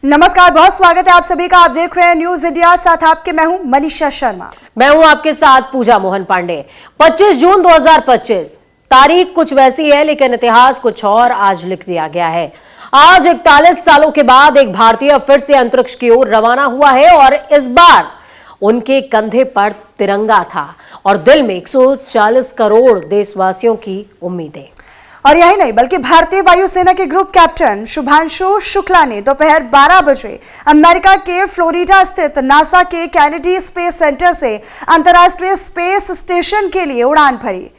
नमस्कार, बहुत स्वागत है आप सभी का। आप देख रहे हैं न्यूज इंडिया, साथ आपके मैं हूं मनीषा शर्मा। मैं हूं आपके साथ पूजा मोहन पांडे। 25 जून 2025 तारीख कुछ वैसी है, लेकिन इतिहास कुछ और आज लिख दिया गया है। आज 41 सालों के बाद एक भारतीय फिर से अंतरिक्ष की ओर रवाना हुआ है और इस बार उनके कंधे पर तिरंगा था और दिल में 140 करोड़ देशवासियों की उम्मीदें। और यही नहीं, बल्कि भारतीय वायुसेना के ग्रुप कैप्टन शुभांशु शुक्ला ने दोपहर 12 बजे अमेरिका के फ्लोरिडा स्थित नासा के कैनेडी स्पेस सेंटर से अंतर्राष्ट्रीय स्पेस स्टेशन के लिए उड़ान भरी।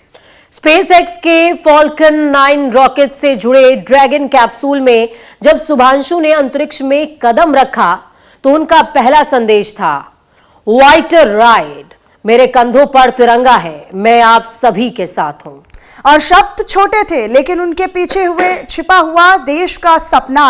स्पेसएक्स के फॉल्कन 9 रॉकेट से जुड़े ड्रैगन कैप्सूल में जब शुभांशु ने अंतरिक्ष में कदम रखा तो उनका पहला संदेश था, वाइटर राइड, मेरे कंधों पर तिरंगा है, मैं आप सभी के साथ हूं। और शब्द छोटे थे, लेकिन उनके पीछे छिपा हुआ देश का सपना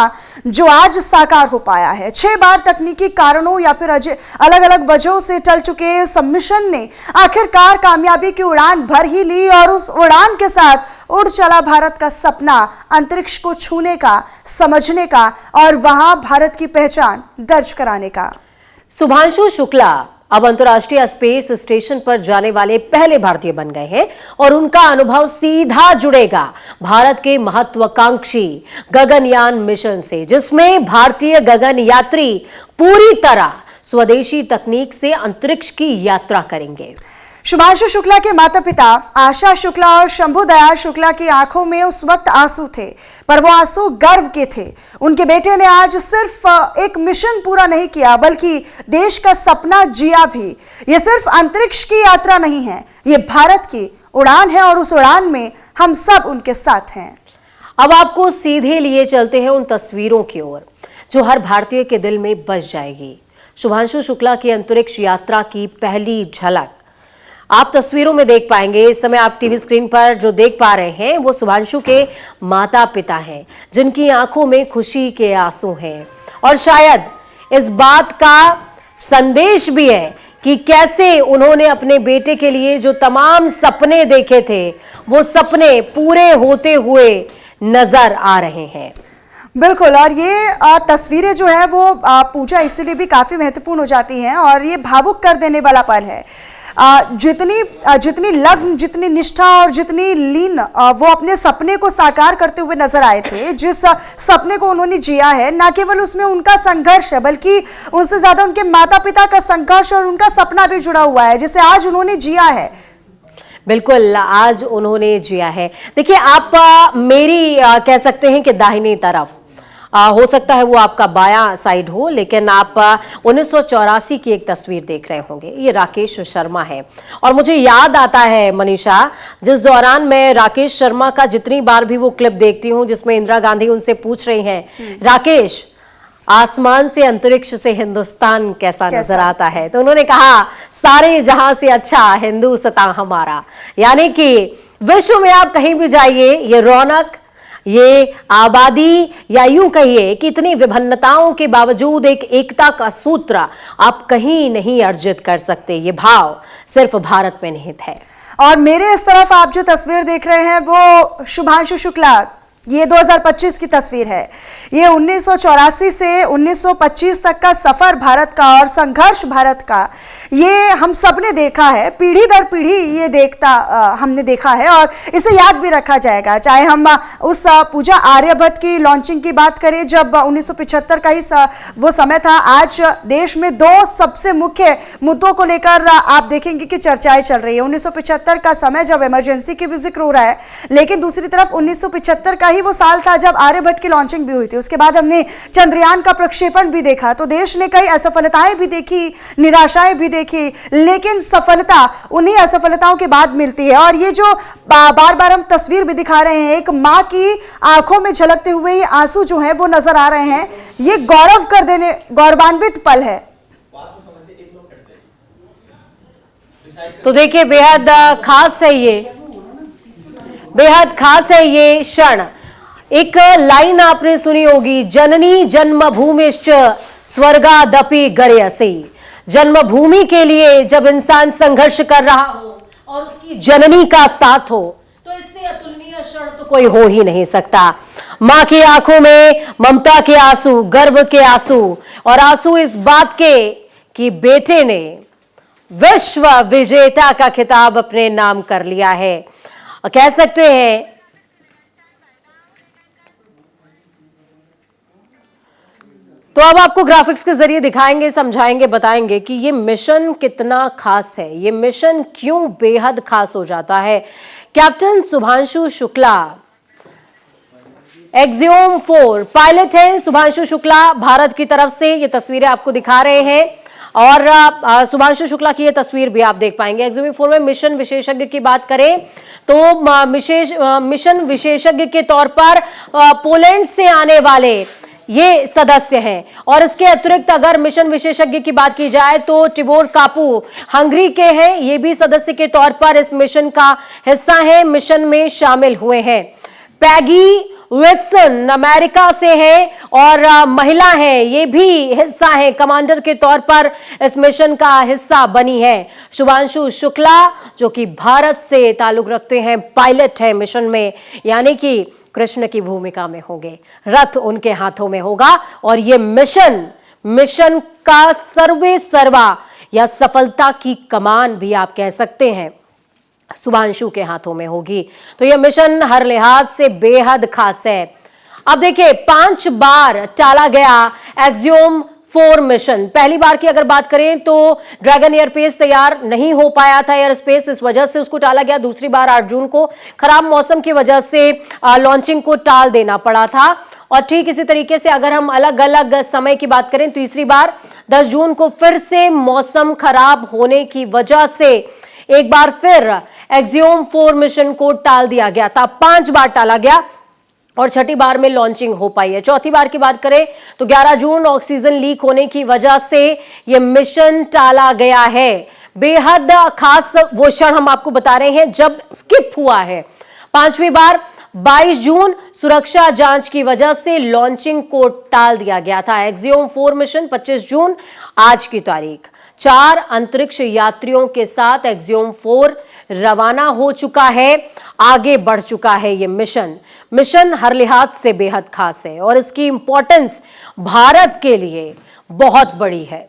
जो आज साकार हो पाया है। 6 बार तकनीकी कारणों या फिर अलग अलग वजहों से टल चुके सबमिशन ने आखिरकार कामयाबी की उड़ान भर ही ली और उस उड़ान के साथ उड़ चला भारत का सपना, अंतरिक्ष को छूने का, समझने का और वहां भारत की पहचान दर्ज कराने का। शुभांशु शुक्ला अब अंतर्राष्ट्रीय स्पेस स्टेशन पर जाने वाले पहले भारतीय बन गए हैं और उनका अनुभव सीधा जुड़ेगा भारत के महत्वाकांक्षी गगनयान मिशन से, जिसमें भारतीय गगन यात्री पूरी तरह स्वदेशी तकनीक से अंतरिक्ष की यात्रा करेंगे। शुभांशु शुक्ला के माता पिता आशा शुक्ला और शंभु दयाल शुक्ला की आंखों में उस वक्त आंसू थे, पर वो आंसू गर्व के थे। उनके बेटे ने आज सिर्फ एक मिशन पूरा नहीं किया, बल्कि देश का सपना जिया भी। ये सिर्फ अंतरिक्ष की यात्रा नहीं है, ये भारत की उड़ान है और उस उड़ान में हम सब उनके साथ हैं। अब आपको सीधे लिए चलते हैं उन तस्वीरों की ओर जो हर भारतीय के दिल में बस जाएगी। शुभांशु शुक्ला की अंतरिक्ष यात्रा की पहली झलक आप तस्वीरों में देख पाएंगे। इस समय आप टीवी स्क्रीन पर जो देख पा रहे हैं वो शुभांशु के माता पिता हैं, जिनकी आंखों में खुशी के आंसू हैं और शायद इस बात का संदेश भी है कि कैसे उन्होंने अपने बेटे के लिए जो तमाम सपने देखे थे वो सपने पूरे होते हुए नजर आ रहे हैं। बिल्कुल, और ये तस्वीरें जो है वो पूजा इसलिए भी काफी महत्वपूर्ण हो जाती हैं और ये भावुक कर देने वाला पल है। जितनी लगन, जितनी निष्ठा और जितनी लीन वो अपने सपने को साकार करते हुए नजर आए थे, जिस सपने को उन्होंने जिया है, ना केवल उसमें उनका संघर्ष है बल्कि उनसे ज्यादा उनके माता पिता का संघर्ष और उनका सपना भी जुड़ा हुआ है, जिसे आज उन्होंने जिया है। बिल्कुल, आज उन्होंने जिया है। देखिए, आप मेरी कह सकते हैं कि दाहिनी तरफ हो सकता है वो आपका बायां साइड हो, लेकिन आप 1984 की एक तस्वीर देख रहे होंगे। ये राकेश शर्मा है और मुझे याद आता है मनीषा, जिस दौरान मैं राकेश शर्मा का जितनी बार भी वो क्लिप देखती हूँ जिसमें इंदिरा गांधी उनसे पूछ रही हैं, राकेश, आसमान से अंतरिक्ष से हिंदुस्तान कैसा नजर आता है, तो उन्होंने कहा, सारे जहां से अच्छा हिंदुस्तान हमारा। यानी कि विश्व में आप कहीं भी जाइए, ये रौनक, ये आबादी, या यूं कहिए कि इतनी विभिन्नताओं के बावजूद एक एकता का सूत्र आप कहीं नहीं अर्जित कर सकते। ये भाव सिर्फ भारत में निहित है। और मेरे इस तरफ आप जो तस्वीर देख रहे हैं वो शुभांशु शुक्ला, ये 2025 की तस्वीर है। ये 1984 से 1925 तक का सफर भारत का और संघर्ष भारत का, ये हम सब ने देखा है, पीढ़ी दर पीढ़ी ये हमने देखा है और इसे याद भी रखा जाएगा। चाहे हम उस पूजा आर्यभट्ट की लॉन्चिंग की बात करें, जब 1975 का ही वो समय था। आज देश में 2 सबसे मुख्य मुद्दों को लेकर आप देखेंगे कि चर्चाएं चल रही है। 1975 का समय जब इमरजेंसी की भी जिक्र हो रहा है, लेकिन दूसरी तरफ 1975 का ही वो साल था जब आर्यभट्ट की लॉन्चिंग भी हुई थी। उसके बाद हमने चंद्रयान का प्रक्षेपण भी देखा, तो देश ने कई असफलताएं भी देखी, निराशाएं भी देखी, लेकिन सफलता उन्हीं असफलताओं के बाद मिलती है। और ये जो बार बार हम तस्वीर भी दिखा रहे हैं, एक मां की आंखों में झलकते हुए ये आंसू जो है वो नजर आ रहे हैं, ये गौरवान्वित पल है। तो देखिए, बेहद खास है ये, बेहद खास है ये क्षण। एक लाइन आपने सुनी होगी, जननी जन्मभूमिश्च स्वर्गादपि गरीयसी। जन्मभूमि के लिए जब इंसान संघर्ष कर रहा हो और उसकी जननी का साथ हो, तो इससे अतुलनीय क्षण तो कोई हो ही नहीं सकता। मां की आंखों में ममता के आंसू, गर्व के आंसू, और आंसू इस बात के कि बेटे ने विश्व विजेता का खिताब अपने नाम कर लिया है। और कह सकते हैं तो अब आपको ग्राफिक्स के जरिए दिखाएंगे, समझाएंगे, बताएंगे कि ये मिशन कितना खास है, ये मिशन क्यों बेहद खास हो जाता है। Captain Shubhanshu Shukla axiom 4 pilot हैं। शुभांशु शुक्ला भारत की तरफ से ये तस्वीरें आपको दिखा रहे हैं, और शुभांशु शुक्ला की ये तस्वीर भी आप देख पाएंगे। एक्सियोम 4 में मिशन विशेषज्ञ की बात करें तो मिशन विशेषज्ञ के तौर पर पोलैंड से आने वाले ये सदस्य हैं। और इसके अतिरिक्त अगर मिशन विशेषज्ञ की बात की जाए तो टिबोर कापू हंगरी के हैं, ये भी सदस्य के तौर पर इस मिशन का हिस्सा है, मिशन में शामिल हुए हैं। पैगी विल्सन अमेरिका से हैं और महिला हैं, ये भी हिस्सा है, कमांडर के तौर पर इस मिशन का हिस्सा बनी है। शुभांशु शुक्ला जो कि भारत से ताल्लुक रखते हैं, पायलट है मिशन में, यानी कि कृष्ण की भूमिका में होंगे, रथ उनके हाथों में होगा। और ये मिशन का सर्वे सर्वा या सफलता की कमान भी आप कह सकते हैं शुभांशु के हाथों में होगी। तो यह मिशन हर लिहाज से बेहद खास है। अब देखिए 5 बार टाला गया एक्सियोम 4 मिशन। पहली बार की अगर बात करें तो ड्रैगन एयरस्पेस तैयार नहीं हो पाया था, एयरस्पेस, इस वजह से उसको टाला गया। दूसरी बार 8 जून को खराब मौसम की वजह से लॉन्चिंग को टाल देना पड़ा था। और ठीक इसी तरीके से अगर हम अलग अलग समय की बात करें, तीसरी बार 10 जून को फिर से मौसम खराब होने की वजह से एक बार फिर एक्सियोम 4 मिशन को टाल दिया गया था। 5 बार टाला गया और छठी बार में लॉन्चिंग हो पाई है। चौथी बार की बात करें तो 11 जून ऑक्सीजन लीक होने की वजह से यह मिशन टाला गया है। बेहद खास वो क्षण हम आपको बता रहे हैं जब स्किप हुआ है। 5वीं बार 22 जून सुरक्षा जांच की वजह से लॉन्चिंग को टाल दिया गया था। एक्सियोम 4 मिशन 25 जून आज की तारीख 4 अंतरिक्ष यात्रियों के साथ एक्सियोम 4 रवाना हो चुका है, आगे बढ़ चुका है। ये मिशन हर लिहाज से बेहद खास है और इसकी इंपॉर्टेंस भारत के लिए बहुत बड़ी है।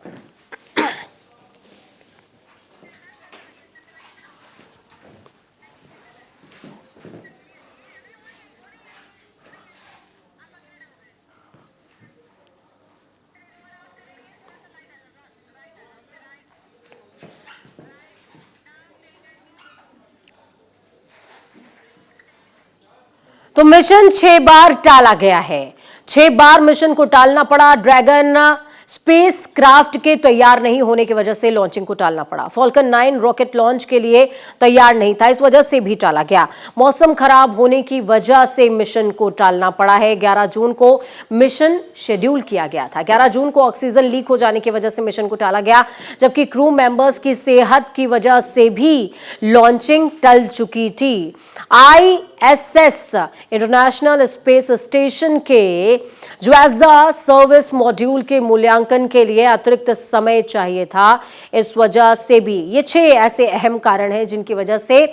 तो मिशन 6 बार टाला गया है, 6 बार मिशन को टालना पड़ा। ड्रैगन स्पेस क्राफ्ट के तैयार नहीं होने की वजह से लॉन्चिंग को टालना पड़ा। फॉल्कन 9 रॉकेट लॉन्च के लिए तैयार नहीं था, इस वजह से भी टाला गया। मौसम खराब होने की वजह से मिशन को टालना पड़ा है। 11 जून को मिशन शेड्यूल किया गया था। 11 जून को ऑक्सीजन लीक हो जाने की वजह से मिशन को टाला गया, जबकि क्रू मेंबर्स की सेहत की वजह से भी लॉन्चिंग टल चुकी थी। ISS इंटरनेशनल स्पेस स्टेशन के ज्वाजा सर्विस मॉड्यूल के मूल्यांकन के लिए अतिरिक्त समय चाहिए था। इस वजह से भी ये 6 ऐसे अहम कारण हैं जिनकी वजह से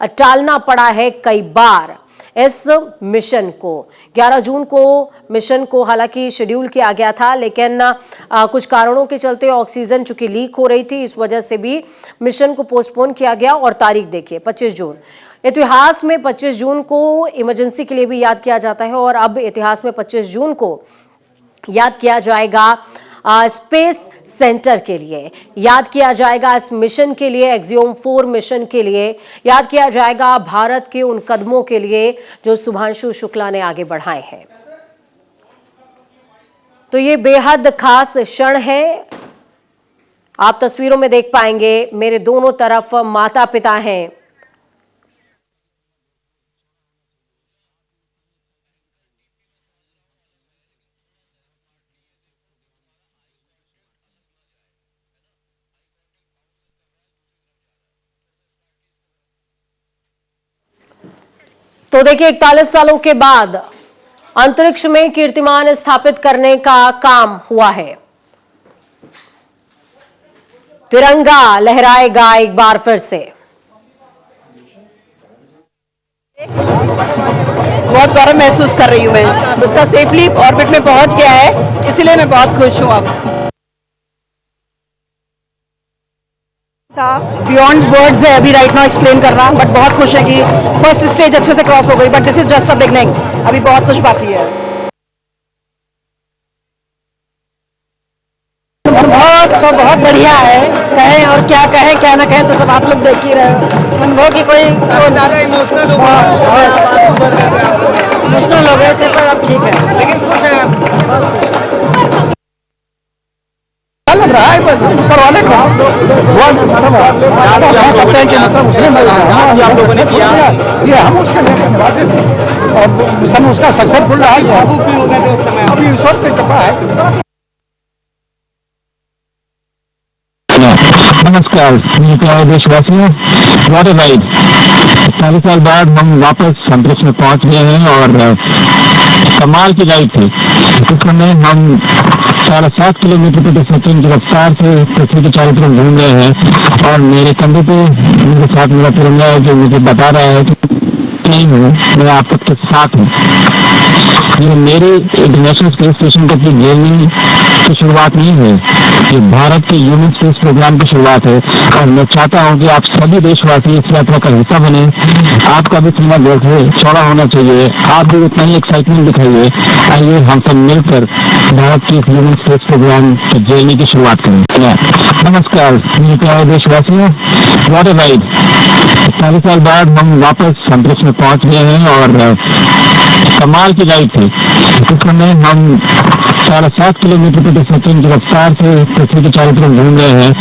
टालना पड़ा है कई बार इस मिशन को। 11 जून को मिशन को हालांकि शेड्यूल किया गया था, लेकिन कुछ कारणों के चलते ऑक्सीजन चूंकि लीक हो रही थी, इस वजह से भी मिशन को पोस्टपोन किया गया। और तारीख देखिए 25 जून। इतिहास में 25 जून को इमरजेंसी के लिए भी याद किया जाता है और अब इतिहास में 25 जून को याद किया जाएगा स्पेस सेंटर के लिए, याद किया जाएगा इस मिशन के लिए, एक्सियोम 4 मिशन के लिए, याद किया जाएगा भारत के उन कदमों के लिए जो शुभांशु शुक्ला ने आगे बढ़ाए हैं। तो ये बेहद खास क्षण है। आप तस्वीरों में देख पाएंगे मेरे दोनों तरफ माता पिता हैं। तो देखिए 41 सालों के बाद अंतरिक्ष में कीर्तिमान स्थापित करने का काम हुआ है। तिरंगा लहराएगा एक बार फिर से। बहुत गौरव महसूस कर रही हूँ मैं। उसका सेफली ऑर्बिट में पहुंच गया है, इसीलिए मैं बहुत खुश हूँ। अब बियॉन्ड वर्ड्स है अभी राइट नाउ एक्सप्लेन करना, बट बहुत खुश है कि फर्स्ट स्टेज अच्छे से क्रॉस हो गई, but this is just a beginning, अभी बहुत कुछ बाकी है। बहुत बढ़िया है, कहें और क्या कहें क्या ना कहें तो सब आप लोग देख ही रहे हो। अनुभव की कोई ज्यादा इमोशनल इमोशनल हो गए थे पर अब ठीक है। लेकिन खुश है आप। लग रहा है ऊपर वाले को करते हैं कि मतलब उसने आप लोगों ने किया ये हम उसके लेकर निभाते थे और मिशन उसका सक्सेसफुल रहा है। भावुक भी हो गए थे उस समय। अभी ईश्वर की कृपा है। नमस्कार प्यारे देशवासियों, व्हाट अ राइड। 40 साल बाद हम वापस अंतरिक्ष में पहुंच गए हैं और कमाल की राइड थी। इस समय हम 7.5 किलोमीटर प्रति सेकंड की रफ्तार से पृथ्वी के चारों तरफ घूम रहे हैं और मेरे कंधे पे मेरे साथ मेरा तिरंगा है जो मुझे बता रहा है कि नहीं हूँ, मैं आप सबके साथ हूँ। ये मेरे इंटरनेशनल स्पेस स्टेशन तक की जर्नी की शुरुआत नहीं है, ये भारत के ह्यूमन स्पेस प्रोग्राम की शुरुआत है और मैं चाहता हूँ कि आप सभी देशवासी इस यात्रा का हिस्सा बने। आपका भी सीमा जैसे चौड़ा होना चाहिए, आप भी उतना ही एक्साइटमेंट दिखाइए। आइए हम सब मिलकर भारत के ह्यूमन स्पेस प्रोग्राम की जर्नी की शुरुआत करें। नमस्कार मेरे प्यारे देशवासियों, व्हाट अ राइड। 40 साल बाद हम वापस अंतरिक्ष में पहुंच गए हैं और कमाल की राइड थी। इस समय हम 7.5 किलोमीटर प्रति सेकंड की रफ्तार से पृथ्वी के चारों तरफ घूम रहे हैं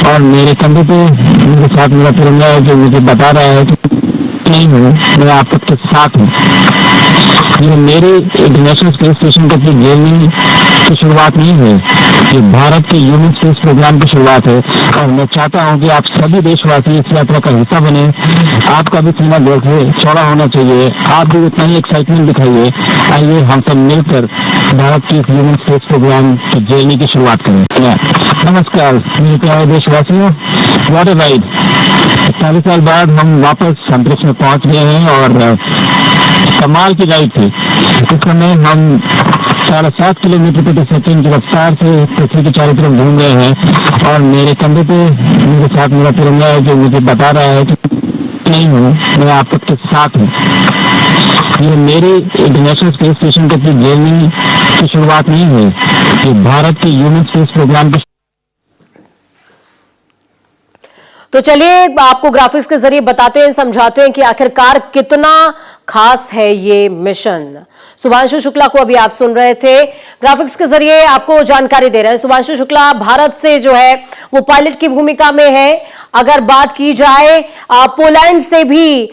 और मेरे कंधे पे मेरे साथ मेरा तिरंगा है जो मुझे बता रहा है कि नहीं हूँ, मैं आप सबके साथ हूँ। ये मेरे इंटरनेशनल स्पेस स्टेशन तक की जर्नी की शुरुआत नहीं है, ये भारत के ह्यूमन स्पेस प्रोग्राम की शुरुआत है और मैं चाहता हूँ कि आप सभी देशवासी इस यात्रा का हिस्सा बने। आपका भी सीमा जैसे चौड़ा होना चाहिए, आप भी उतना ही एक्साइटमेंट दिखाइए। आइए हम सब मिलकर भारत के ह्यूमन स्पेस प्रोग्राम की जर्नी की शुरुआत करें। नमस्कार मेरे प्यारे देशवासियों, व्हाट अ राइड। 40 साल बाद हम वापस अंतरिक्ष में पहुंच गए हैं और कमाल की राइड थी। इस समय हम 7.5 किलोमीटर प्रति सेकंड की रफ्तार से पृथ्वी के चारों तरफ घूम रहे हैं और मेरे कंधे पे मेरे साथ मेरा तिरंगा है जो मुझे बता रहा है कि नहीं हूँ, मैं आप सबके साथ हूँ। ये मेरे इंटरनेशनल स्पेस स्टेशन तक की जर्नी की शुरुआत नहीं है, ये भारत के ह्यूमन स्पेस प्रोग्राम की। तो चलिए आपको ग्राफिक्स के जरिए बताते हैं, समझाते हैं कि आखिरकार कितना खास है ये मिशन। शुभांशु शुक्ला को अभी आप सुन रहे थे, ग्राफिक्स के जरिए आपको जानकारी दे रहे हैं। शुभांशु शुक्ला भारत से जो है वो पायलट की भूमिका में है। अगर बात की जाए पोलैंड से भी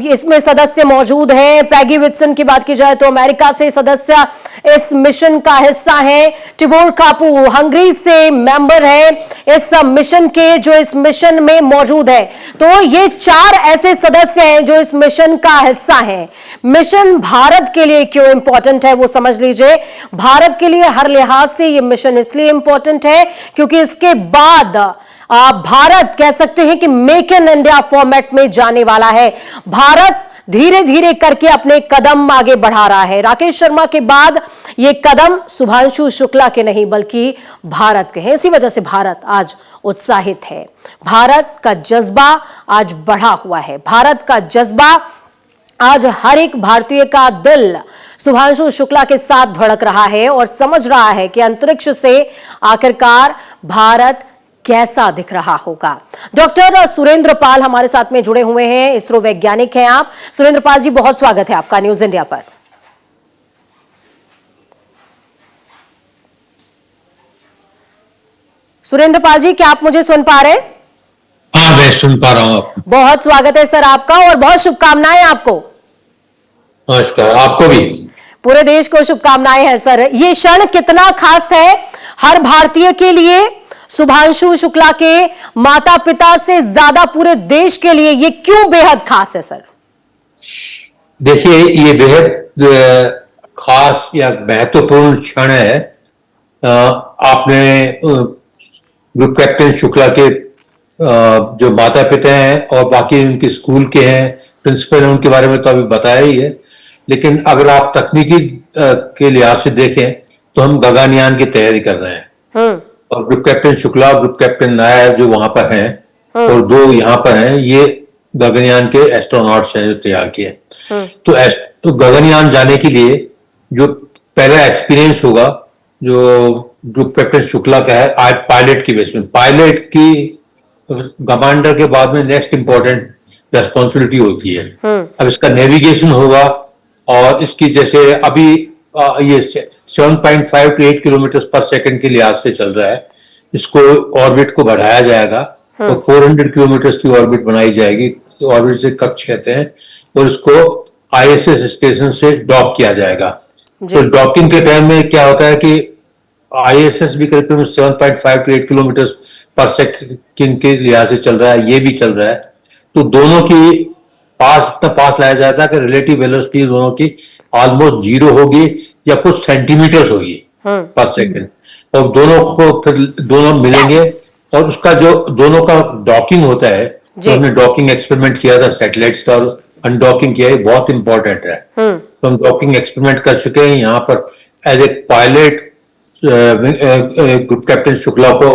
इसमें सदस्य मौजूद हैं। पैगी विट्सन की बात की जाए तो अमेरिका से सदस्य इस मिशन का हिस्सा है। टिबोर कापू हंगरी से मेंबर है इस मिशन के, जो इस मिशन में मौजूद है। तो ये 4 ऐसे सदस्य हैं जो इस मिशन का हिस्सा हैं। मिशन भारत के लिए क्यों इंपॉर्टेंट है वो समझ लीजिए। भारत के लिए हर लिहाज से ये मिशन इसलिए इंपॉर्टेंट है क्योंकि इसके बाद भारत कह सकते हैं कि मेक इन इंडिया फॉर्मेट में जाने वाला है। भारत धीरे धीरे करके अपने कदम आगे बढ़ा रहा है। राकेश शर्मा के बाद ये कदम शुभांशु शुक्ला के नहीं बल्कि भारत के हैं। इसी वजह से भारत आज उत्साहित है। भारत का जज्बा आज बढ़ा हुआ है। भारत का जज्बा आज हर एक भारतीय का दिल शुभांशु शुक्ला के साथ धड़क रहा है और समझ रहा है कि अंतरिक्ष से आखिरकार भारत कैसा दिख रहा होगा। डॉक्टर सुरेंद्र पाल हमारे साथ में जुड़े हुए हैं, इसरो वैज्ञानिक हैं आप। सुरेंद्र पाल जी, बहुत स्वागत है आपका न्यूज इंडिया पर। सुरेंद्र पाल जी, क्या आप मुझे सुन पा रहे हैं? हाँ, मैं सुन पा रहा हूँ। बहुत स्वागत है सर आपका और बहुत शुभकामनाएं आपको। नमस्कार, आपको भी। पूरे देश को शुभकामनाएं हैं सर। ये क्षण कितना खास है हर भारतीय के लिए, शुभांशु शुक्ला के माता पिता से ज्यादा पूरे देश के लिए ये क्यों बेहद खास है सर? देखिए, ये बेहद खास या महत्वपूर्ण क्षण है। आपने ग्रुप कैप्टन शुक्ला के जो माता पिता हैं और बाकी उनके स्कूल के हैं, प्रिंसिपल हैं, उनके बारे में तो अभी बताया ही है। लेकिन अगर आप तकनीकी के लिहाज से देखें तो हम गगनयान की तैयारी कर रहे हैं। और ग्रुप कैप्टन शुक्ला और ग्रुप कैप्टन नायर जो वहां पर हैं और 2 यहाँ पर हैं, ये गगनयान के एस्ट्रोनॉट्स हैं जो तैयार किए। तो गगनयान जाने के लिए जो पहला एक्सपीरियंस होगा जो ग्रुप कैप्टन शुक्ला का है, आज पायलट की बेस में, पायलट की कमांडर के बाद में नेक्स्ट इंपॉर्टेंट रेस्पॉन्सिबिलिटी होती है। अब इसका नेविगेशन होगा और इसकी जैसे अभी ये 7.5 to 8 किलोमीटर पर सेकंड के लिहाज से चल रहा है, इसको ऑर्बिट को बढ़ाया जाएगा तो 400 किलोमीटर की ऑर्बिट बनाई जाएगी, तो ऑर्बिट से कक्ष कहते हैं, और इसको आईएसएस स्टेशन से डॉक किया जाएगा। तो डॉकिंग के टाइम में क्या होता है कि आईएसएस भी करीब 7.5 to 8 किलोमीटर पर सेकंड के लिहाज से चल रहा है, ये भी चल रहा है, तो दोनों की इतना पास लाया जाता है कि रिलेटिव वेलोसिटी दोनों की ऑलमोस्ट 0 होगी या कुछ सेंटीमीटर्स होगी पर सेकंड, और दोनों को फिर दोनों मिलेंगे और उसका जो दोनों का डॉकिंग होता है, तो हमने डॉकिंग एक्सपेरिमेंट किया था सैटेलाइट्स का और अनडॉकिंग किया है, बहुत इंपॉर्टेंट है। तो हम डॉकिंग एक्सपेरिमेंट कर चुके हैं यहाँ पर as a pilot. Group captain Shukla को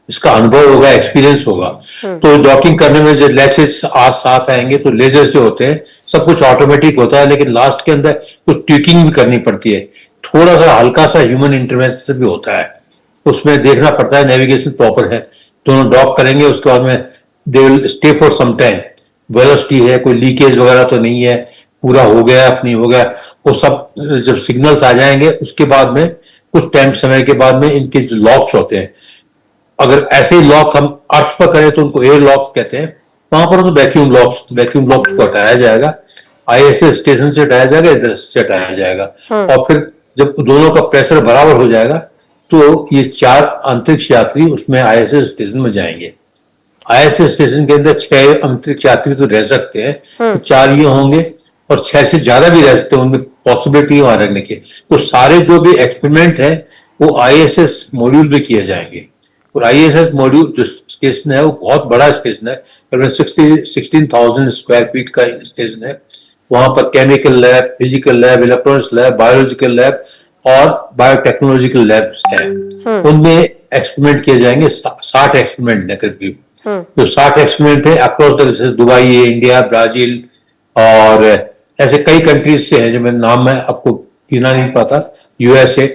इसका अनुभव होगा, एक्सपीरियंस होगा। तो डॉकिंग करने में जो लेसेस साथ आएंगे तो लेजर से होते हैं, सब कुछ ऑटोमेटिक होता है, लेकिन लास्ट के अंदर कुछ ट्विकिंग भी करनी पड़ती है, थोड़ा सा हल्का सा ह्यूमन इंटरवेंशन भी होता है, उसमें देखना पड़ता है नेविगेशन प्रॉपर है। दोनों डॉक करेंगे, उसके बाद में they will stay for some time, velocity है, कोई लीकेज वगैरह तो नहीं है, पूरा हो गया नहीं हो गया, वो सब जब सिग्नल्स आ जाएंगे उसके बाद में कुछ टाइम समय के बाद में इनके जो लॉक्स होते हैं, अगर ऐसे ही लॉक हम अर्थ पर करें तो उनको एयर लॉक कहते हैं, वहां पर तो वैक्यूम लॉक्स को हटाया जाएगा, आईएसएस स्टेशन से हटाया जाएगा, इधर से हटाया जाएगा, और फिर जब दोनों का प्रेशर बराबर हो जाएगा तो ये 4 अंतरिक्ष यात्री उसमें आईएसएस स्टेशन में जाएंगे। आईएसएस स्टेशन के अंदर 6 अंतरिक्ष यात्री तो रह सकते हैं, तो 4 ये होंगे और 6 से ज्यादा भी रह सकते हैं, उनमें पॉसिबिलिटी वहां रहने की। तो सारे जो भी एक्सपेरिमेंट है वो आईएसएस मॉड्यूल में किए जाएंगे, और आईएसएस मॉड्यूल जो स्टेशन है वो बहुत बड़ा स्टेशन है, 16,000 स्क्वायर फीट का स्टेशन है। वहां पर chemical lab, physical lab, electronics lab, biological lab और बायोटेक्नोलॉजिकल लैब्स है। उनमें एक्सपेरिमेंट किए जाएंगे, 60 एक्सपेरिमेंट है करीब। तो 60 एक्सपेरिमेंट है अक्रॉस द, जैसे दुबई है, इंडिया, ब्राजील और ऐसे कई कंट्रीज से है जो मैं नाम में आपको गिना नहीं पाता, यूएसए।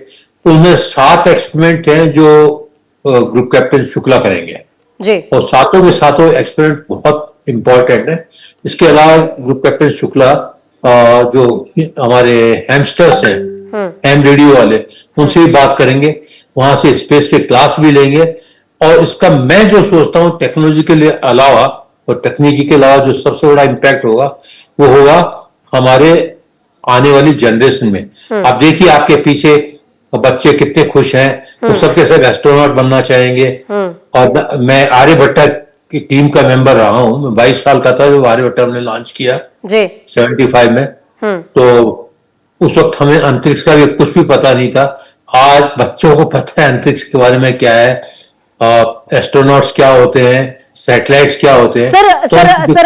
उनमें 7 एक्सपेरिमेंट हैं जो ग्रुप कैप्टन शुक्ला करेंगे जी, और सातों के सातों एक्सपेरिमेंट बहुत इंपॉर्टेंट है। इसके अलावा ग्रुप कैप्टन शुक्ला जो हमारे हैमस्टर्स हैं, हैम रेडियो वाले, उनसे भी बात करेंगे, वहां से स्पेस से क्लास भी लेंगे। और इसका मैं जो सोचता हूँ टेक्नोलॉजी के लिए अलावा और तकनीकी के अलावा जो सबसे बड़ा इम्पैक्ट होगा वो होगा हमारे आने वाली जनरेशन में। आप देखिए आपके पीछे बच्चे कितने खुश हैं, वो सबके सब एस्ट्रोनॉट बनना चाहेंगे। और मैं आर्यभट्टा की टीम का मेंबर रहा हूं, मैं 22 साल का था जब आर्यभट्टा हमने लॉन्च किया जी 75 में। तो उस वक्त हमें अंतरिक्ष का भी कुछ भी पता नहीं था। आज बच्चों को पता है अंतरिक्ष के बारे में क्या है, एस्ट्रोनॉट्स क्या होते हैं, सैटेलाइट्स क्या होते हैं। सर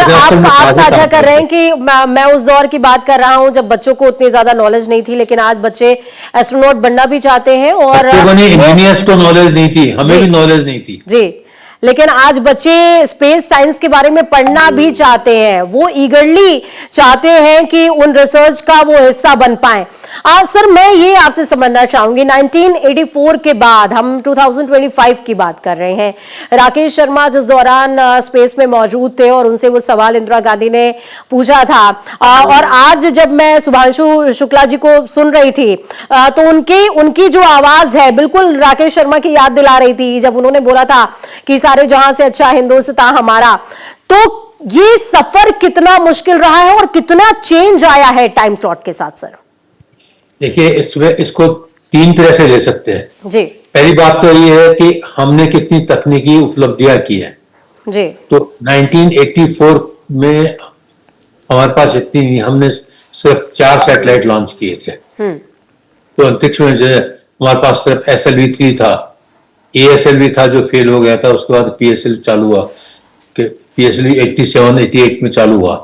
आप साझा कर रहे हैं कि मैं उस दौर की बात कर रहा हूं जब बच्चों को उतनी ज्यादा नॉलेज नहीं थी, लेकिन आज बच्चे एस्ट्रोनॉट बनना भी चाहते हैं और इंजीनियर्स को नॉलेज नहीं थी, हमें भी नॉलेज नहीं थी जी, लेकिन आज बच्चे स्पेस साइंस के बारे में पढ़ना भी चाहते हैं, वो ईगरली चाहते हैं कि उन रिसर्च का वो हिस्सा बन पाए। सर मैं ये आपसे समझना चाहूंगी, 1984 के बाद हम 2025 की बात कर रहे हैं। राकेश शर्मा जिस दौरान स्पेस में मौजूद थे और उनसे वो सवाल इंदिरा गांधी ने पूछा था, और आज जब मैं शुभांशु शुक्ला जी को सुन रही थी तो उनकी जो आवाज है बिल्कुल राकेश शर्मा की याद दिला रही थी, जब उन्होंने बोला था कि सारे जहां से अच्छा हिंदुस्तान हमारा। तो ये सफर कितना मुश्किल रहा है और कितना चेंज आया है टाइम स्लॉट के साथ सर? देखिए इसमें इसको 3 तरह से ले सकते हैं जी। पहली बात तो ये है कि हमने कितनी तकनीकी उपलब्धियां की है जी। तो 1984 में हमारे पास इतनी नहीं, हमने सिर्फ 4 सैटेलाइट लॉन्च किए थे। तो अंतरिक्ष में जो हमारे पास सिर्फ SLV-3 था, ASLV था जो फेल हो गया था, उसके बाद PSLV चालू हुआ कि PSLV 87-88 में चालू हुआ।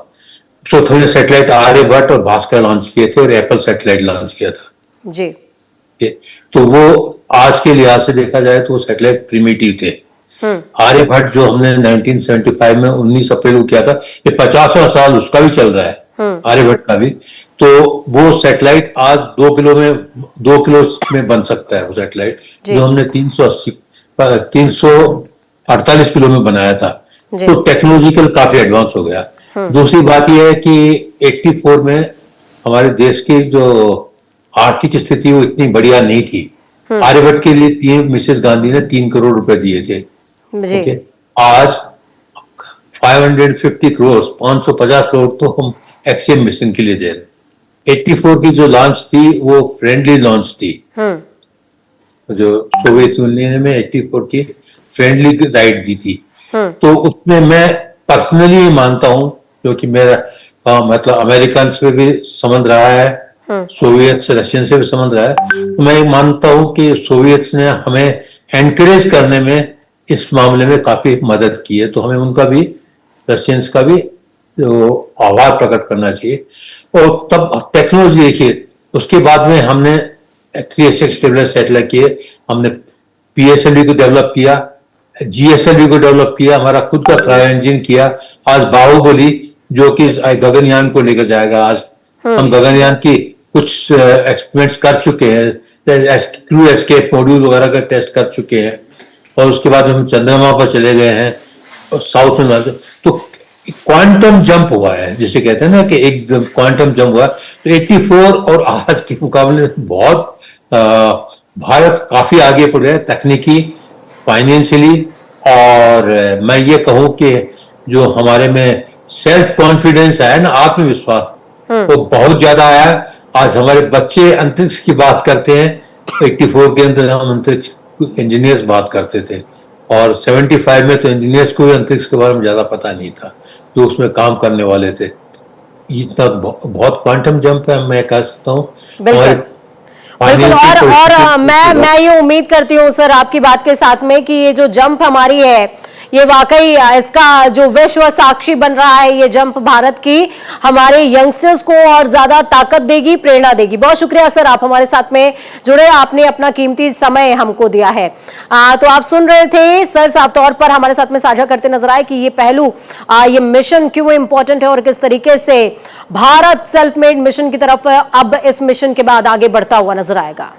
तो हमने सैटेलाइट आर्यभट्ट और भास्कर लॉन्च किए थे और एप्पल सैटेलाइट लॉन्च किया था। जी। तो वो आज के लिहाज से देखा जाए तो वो सैटेलाइट प्रिमिटिव थे। आर्यभट्ट जो हमने 1975 में 19 अप्रैल को किया था, ये 50वां साल उसका भी चल रहा है, आर्यभट्ट का भी। तो वो सैटेलाइट आज 2 किलो में बन सकता है वो सैटेलाइट, जो हमने 348 किलो में बनाया था। तो टेक्नोलॉजिकल काफी एडवांस हो गया। दूसरी बात यह है कि 84 में हमारे देश की जो आर्थिक स्थिति वो इतनी बढ़िया नहीं थी। आर्यभट्ट के लिए मिसेस गांधी ने 3 करोड़ रुपए दिए थे। जी। आज 550 करोड़ 550 करोड़ तो हम एक्सएम मिशन के लिए दे रहे हैं। 84 की जो लॉन्च थी वो फ्रेंडली लॉन्च थी। जो सोवियत यूनियन में 84 की फ्रेंडली राइड दी थी। तो उसमें मैं पर्सनली मानता हूं, क्योंकि मेरा मतलब अमेरिकन से भी संबंध रहा है, सोवियत से रशियन से भी संबंध रहा है, तो मैं मानता हूं कि सोवियत ने हमें एनकरेज करने में इस मामले में काफी मदद की है। तो हमें उनका भी, रशियंस का भी आभार प्रकट करना चाहिए। और तब टेक्नोलॉजी देखिए, उसके बाद में हमने 3SX सैटेलाइट किए, हमने PSLV को डेवलप किया, GSLV को डेवलप किया, हमारा खुद का क्रायो इंजन किया। आज बाहुबली जो कि गगनयान को लेकर जाएगा, आज हम गगनयान की कुछ एक्सपेरिमेंट्स कर चुके हैं, क्रू एस्केप मॉड्यूल वगैरह का टेस्ट कर चुके हैं, और उसके बाद हम चंद्रमा पर चले गए हैं और साउथ में। तो क्वांटम जंप हुआ है, जिसे कहते हैं ना कि एक क्वांटम जंप हुआ। तो 84 और आज के मुकाबले बहुत भारत काफी आगे बढ़ रहा है तकनीकी, फाइनेंशियली। और मैं ये कहूं कि जो हमारे में सेल्फ कॉन्फिडेंस है ना, आत्मविश्वास, वो बहुत ज्यादा आया है। आज हमारे बच्चे अंतरिक्ष की बात करते हैं। 84 के अंदर हम अंतरिक्ष इंजीनियर्स बात करते थे, और 75 में तो इंजीनियर्स को भी अंतरिक्ष के बारे में ज्यादा पता नहीं था, जो उसमें काम करने वाले थे। इतना बहुत क्वांटम जंप है, मैं कह सकता हूँ। बिल्कुल। और मैं ये उम्मीद करती हूँ सर आपकी बात के साथ में कि ये जो जंप हमारी है, ये वाकई इसका जो विश्व साक्षी बन रहा है, ये जंप भारत की हमारे यंगस्टर्स को और ज्यादा ताकत देगी, प्रेरणा देगी। बहुत शुक्रिया सर, आप हमारे साथ में जुड़े, आपने अपना कीमती समय हमको दिया है। तो आप सुन रहे थे सर साफ तौर पर हमारे साथ में साझा करते नजर आए कि ये पहलू, ये मिशन क्यों इंपॉर्टेंट है और किस तरीके से भारत सेल्फ मेड मिशन की तरफ अब इस मिशन के बाद आगे बढ़ता हुआ नजर आएगा।